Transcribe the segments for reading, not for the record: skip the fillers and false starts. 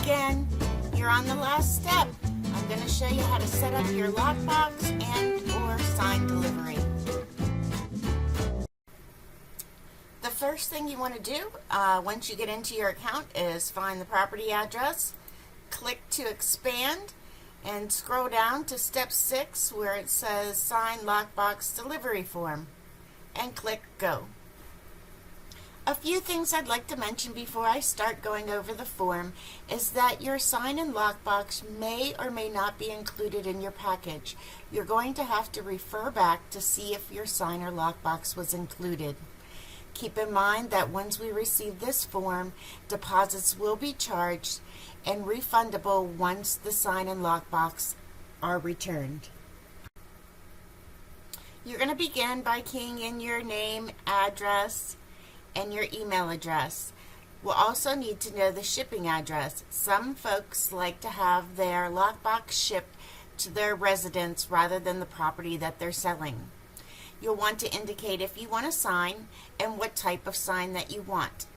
begin, you're on the last step. I'm going to show you how to set up your lockbox and or sign delivery. The first thing you want to do once you get into your account is find the property address, click to expand, and scroll down to step 6 where it says sign lockbox delivery form, and click go. A few things I'd like to mention before I start going over the form is that your sign and lockbox may or may not be included in your package. You're going to have to refer back to see if your sign or lockbox was included. Keep in mind that once we receive this form, deposits will be charged and refundable once the sign and lockbox are returned. You're going to begin by keying in your name, address, and your email address. We'll also need to know the shipping address. Some folks like to have their lockbox shipped to their residence rather than the property that they're selling. You'll want to indicate if you want a sign and what type of sign that you want.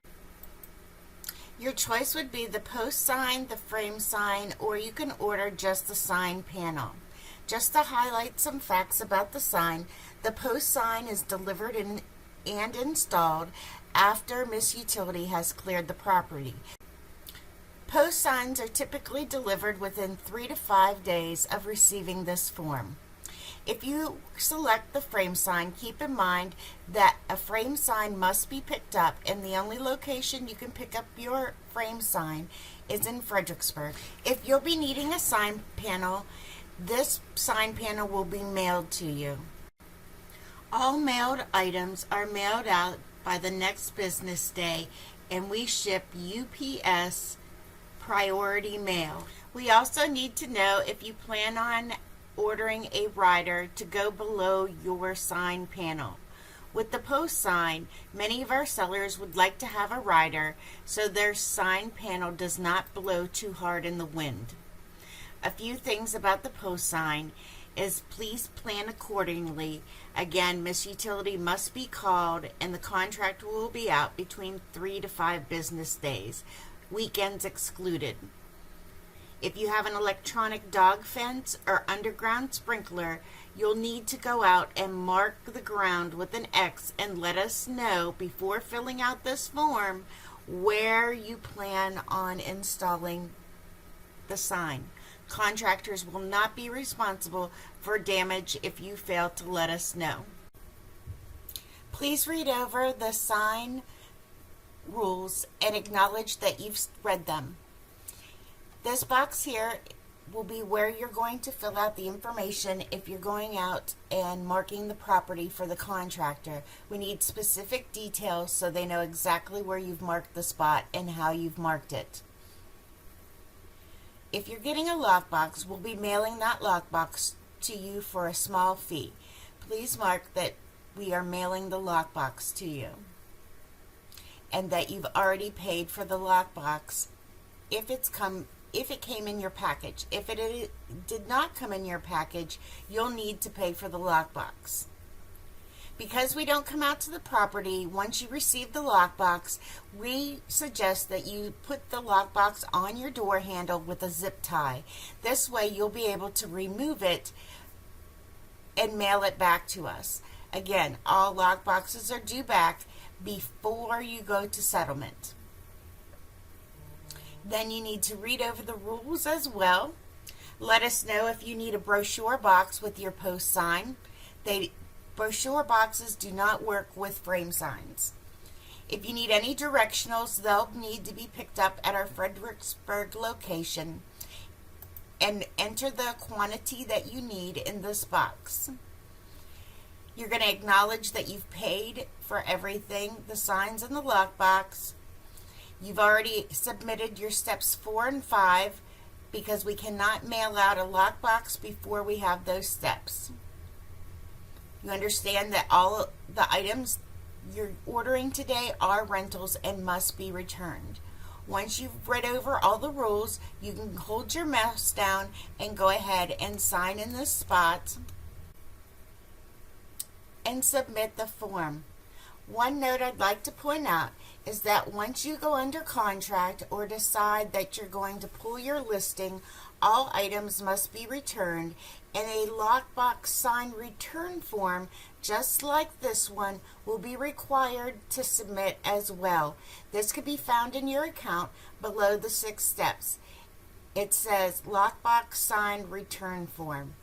Your choice would be the post sign, the frame sign, or you can order just the sign panel. Just to highlight some facts about the sign, the post sign is delivered and installed after Miss Utility has cleared the property. Post signs are typically delivered within 3 to 5 days of receiving this form. If you select the frame sign, keep in mind that a frame sign must be picked up, and the only location you can pick up your frame sign is in Fredericksburg. If you'll be needing a sign panel, this sign panel will be mailed to you. All mailed items are mailed out by the next business day, and we ship UPS priority mail. We also need to know if you plan on ordering a rider to go below your sign panel. With the post sign, many of our sellers would like to have a rider so their sign panel does not blow too hard in the wind. A few things about the post sign is please plan accordingly. Again, Miss Utility must be called and the contract will be out between 3 to 5 business days, weekends excluded. If you have an electronic dog fence or underground sprinkler, you'll need to go out and mark the ground with an X and let us know before filling out this form where you plan on installing the sign. Contractors will not be responsible for damage if you fail to let us know. Please read over the sign rules and acknowledge that you've read them. This box here will be where you're going to fill out the information if you're going out and marking the property for the contractor. We need specific details so they know exactly where you've marked the spot and how you've marked it. If you're getting a lockbox, we'll be mailing that lockbox to you for a small fee. Please mark that we are mailing the lockbox to you and that you've already paid for the lockbox if it came in your package. If it did not come in your package, you'll need to pay for the lockbox. Because we don't come out to the property once you receive the lockbox, we suggest that you put the lockbox on your door handle with a zip tie. This way you'll be able to remove it and mail it back to us. Again, all lockboxes are due back before you go to settlement. Then you need to read over the rules as well. Let us know if you need a brochure box with your post sign. Brochure boxes do not work with frame signs. If you need any directionals, they'll need to be picked up at our Fredericksburg location, and enter the quantity that you need in this box. You're going to acknowledge that you've paid for everything, the signs and the lockbox. You've already submitted your steps 4 and 5 because we cannot mail out a lockbox before we have those steps. You understand that all the items you're ordering today are rentals and must be returned. Once you've read over all the rules, you can hold your mouse down and go ahead and sign in this spot and submit the form. One note I'd like to point out is that once you go under contract or decide that you're going to pull your listing, all items must be returned, and a Lockbox sign return form just like this one will be required to submit as well. This could be found in your account below the 6 steps. It says Lockbox sign return form.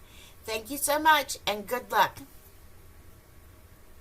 Thank you so much and good luck.